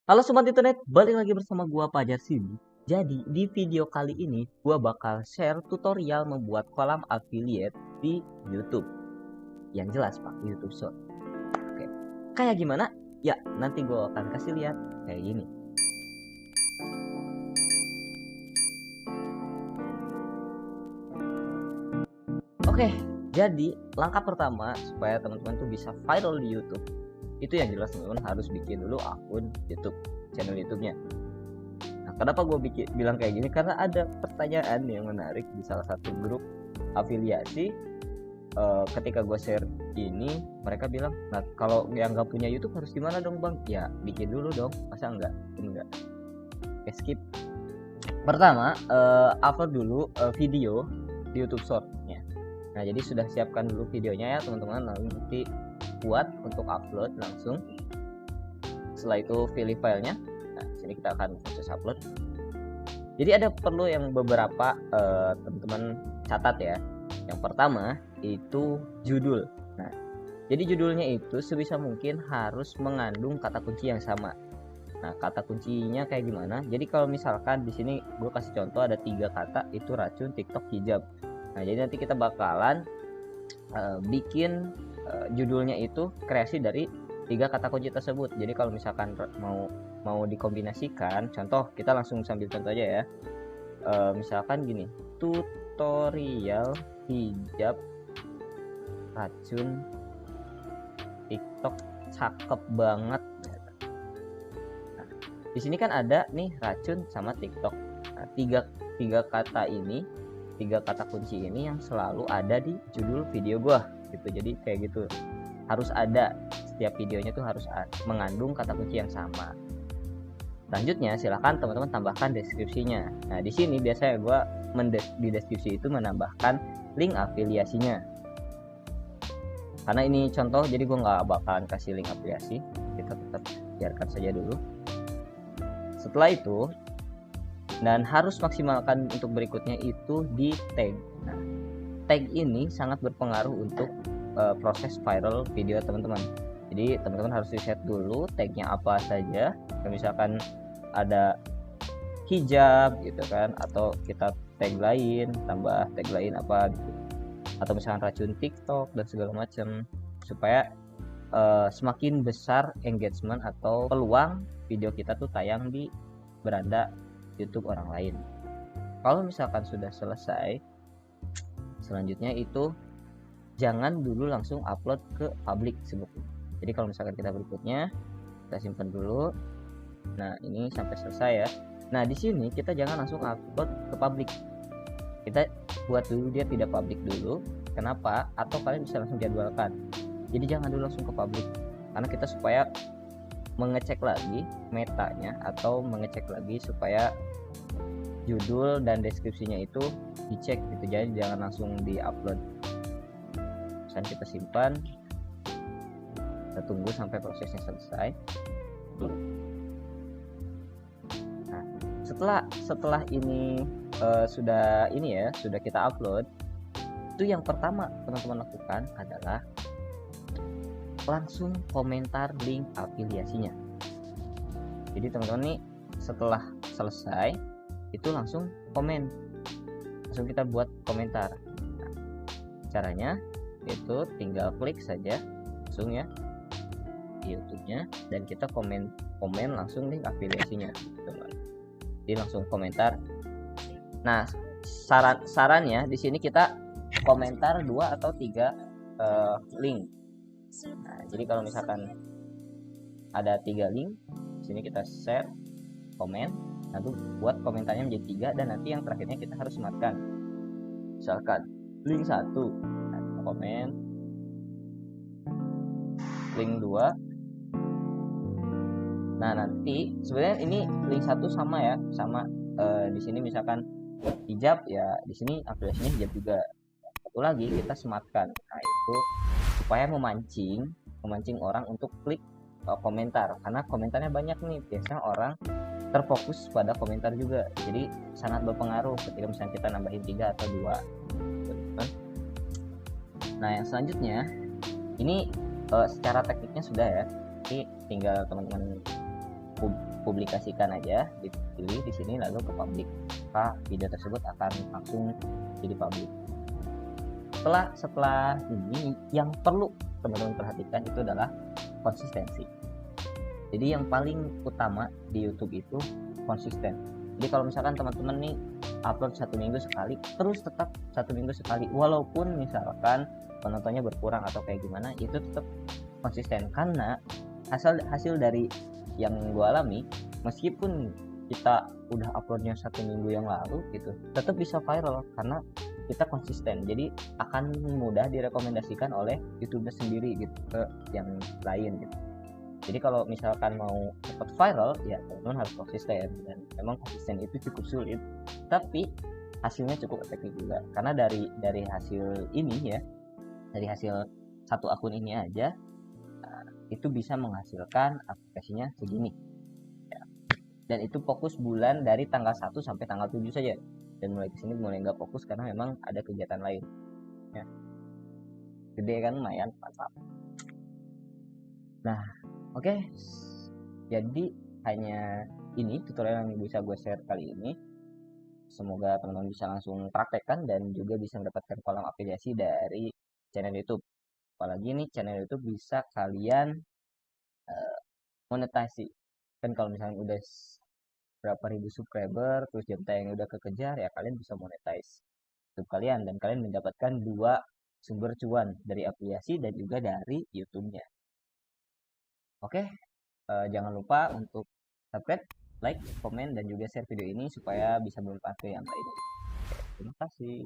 Halo Sobat Internet, balik lagi bersama gua Pajar sini. Jadi di video kali ini gua bakal share tutorial membuat kolam affiliate di YouTube. Yang jelas pakai YouTube Short. Oke. Kayak gimana? Ya, nanti gua akan kasih lihat kayak gini. Oke, jadi langkah pertama supaya teman-teman tuh bisa viral di YouTube, itu yang jelas teman-teman harus bikin dulu akun YouTube, channel YouTube-nya. Nah, kenapa gue bilang kayak gini? Karena ada pertanyaan yang menarik di salah satu grup afiliasi. Ketika gue share ini, mereka bilang, nah kalau yang nggak punya YouTube harus gimana dong bang? Ya bikin dulu dong, masa enggak? Oke, skip. Pertama, upload dulu video di YouTube Short-nya. Nah, jadi sudah siapkan dulu videonya ya teman-teman. Nanti buat untuk upload langsung. Setelah itu pilih filenya. Nah, sini kita akan proses upload. Jadi ada perlu yang beberapa teman-teman catat ya. Yang pertama itu judul. Nah, jadi judulnya itu sebisa mungkin harus mengandung kata kunci yang sama. Nah, kata kuncinya kayak gimana? Jadi kalau misalkan di sini gue kasih contoh ada 3 kata, itu racun, TikTok, hijab. Nah, jadi nanti kita bakalan bikin judulnya itu kreasi dari 3 kata kunci tersebut. Jadi kalau misalkan mau dikombinasikan, contoh kita langsung sambil contoh aja ya. Misalkan gini, tutorial hijab racun TikTok cakep banget. Nah, di sini kan ada nih racun sama TikTok. Nah, tiga kata ini, 3 kata kunci ini yang selalu ada di judul video gua gitu. Jadi kayak gitu, harus ada, setiap videonya tuh harus mengandung kata kunci yang sama. Selanjutnya silahkan teman-teman tambahkan deskripsinya. Nah, di sini biasanya gua di deskripsi itu menambahkan link afiliasinya. Karena ini contoh, jadi gue nggak bakalan kasih link afiliasi, kita tetap biarkan saja dulu. Setelah itu, dan harus maksimalkan untuk berikutnya itu di tag. Nah, tag ini sangat berpengaruh untuk proses viral video teman-teman. Jadi teman-teman harus riset dulu tagnya apa saja. Misalkan ada hijab gitu kan, atau kita tag lain, tambah tag lain apa gitu, atau misalkan racun TikTok dan segala macam, supaya semakin besar engagement atau peluang video kita tuh tayang di beranda YouTube orang lain. Kalau misalkan sudah selesai, selanjutnya itu jangan dulu langsung upload ke publik sebetulnya. Jadi kalau misalkan kita berikutnya, kita simpan dulu. Nah, ini sampai selesai ya. Nah, di sini kita jangan langsung upload ke publik. Kita buat dulu dia tidak publik dulu. Kenapa? Atau kalian bisa langsung jadwalkan. Jadi jangan dulu langsung ke publik, karena kita supaya mengecek lagi metanya, atau mengecek lagi supaya judul dan deskripsinya itu dicek gitu. Jadi jangan langsung di-upload. Misalnya kita simpan, kita tunggu sampai prosesnya selesai. Nah, setelah ini sudah kita upload, itu yang pertama teman-teman lakukan adalah langsung komentar link afiliasinya. Jadi teman-teman nih setelah selesai itu langsung komen, langsung kita buat komentar. Nah, caranya itu tinggal klik saja langsung ya di YouTube-nya, dan kita komen langsung link afiliasinya teman-teman. Jadi langsung komentar. Nah, sarannya di sini kita komentar 2 atau 3 link. Nah, jadi kalau misalkan ada 3 link, di sini kita share, komen, nanti buat komentarnya menjadi 3, dan nanti yang terakhirnya kita harus sematkan. Misalkan link 1, nah, komen, link 2. Nah, nanti sebenarnya ini link 1 sama ya, di sini misalkan hijab ya, di sini afiliasinya hijab juga. Satu lagi kita sematkan. Nah, itu supaya memancing orang untuk klik komentar, karena komentarnya banyak nih. Biasanya orang terfokus pada komentar juga, jadi sangat berpengaruh ketika misalnya kita nambahin 3 atau 2. Nah, yang selanjutnya ini secara tekniknya sudah ya, ini tinggal teman-teman publikasikan aja, dipilih di sini lalu ke publik, maka video tersebut akan langsung jadi publik. Setelah ini yang perlu teman-teman perhatikan itu adalah konsistensi. Jadi yang paling utama di YouTube itu konsisten. Jadi kalau misalkan teman-teman nih upload 1 minggu sekali, terus tetap 1 minggu sekali, walaupun misalkan penontonnya berkurang atau kayak gimana, itu tetap konsisten. Karena hasil dari yang gue alami, meskipun kita udah uploadnya 1 minggu yang lalu gitu, tetap bisa viral karena kita konsisten. Jadi akan mudah direkomendasikan oleh YouTuber sendiri gitu ke yang lain gitu. Jadi kalau misalkan mau cepat viral, ya teman-teman harus konsisten, dan memang konsisten itu cukup sulit, tapi hasilnya cukup efektif juga. Karena dari hasil ini ya, dari hasil satu akun ini aja, itu bisa menghasilkan aplikasinya segini. Ya. Dan itu fokus bulan dari tanggal 1 sampai tanggal 7 saja. Dan mulai kesini mulai nggak fokus karena memang ada kegiatan lain. Ya. Gede kan, lumayan, mantap. Nah, oke, jadi hanya ini tutorial yang bisa gue share kali ini. Semoga teman-teman bisa langsung praktekkan dan juga bisa mendapatkan kolam afiliasi dari channel YouTube. Apalagi nih channel YouTube bisa kalian monetasi. Kan kalau misalnya udah berapa ribu subscriber, terus jam tayang udah kekejar, ya kalian bisa monetize YouTube kalian dan kalian mendapatkan 2 sumber cuan dari afiliasi dan juga dari YouTube-nya. Oke, jangan lupa untuk subscribe, like, komen, dan juga share video ini supaya bisa bermanfaat ke yang lain. Terima kasih.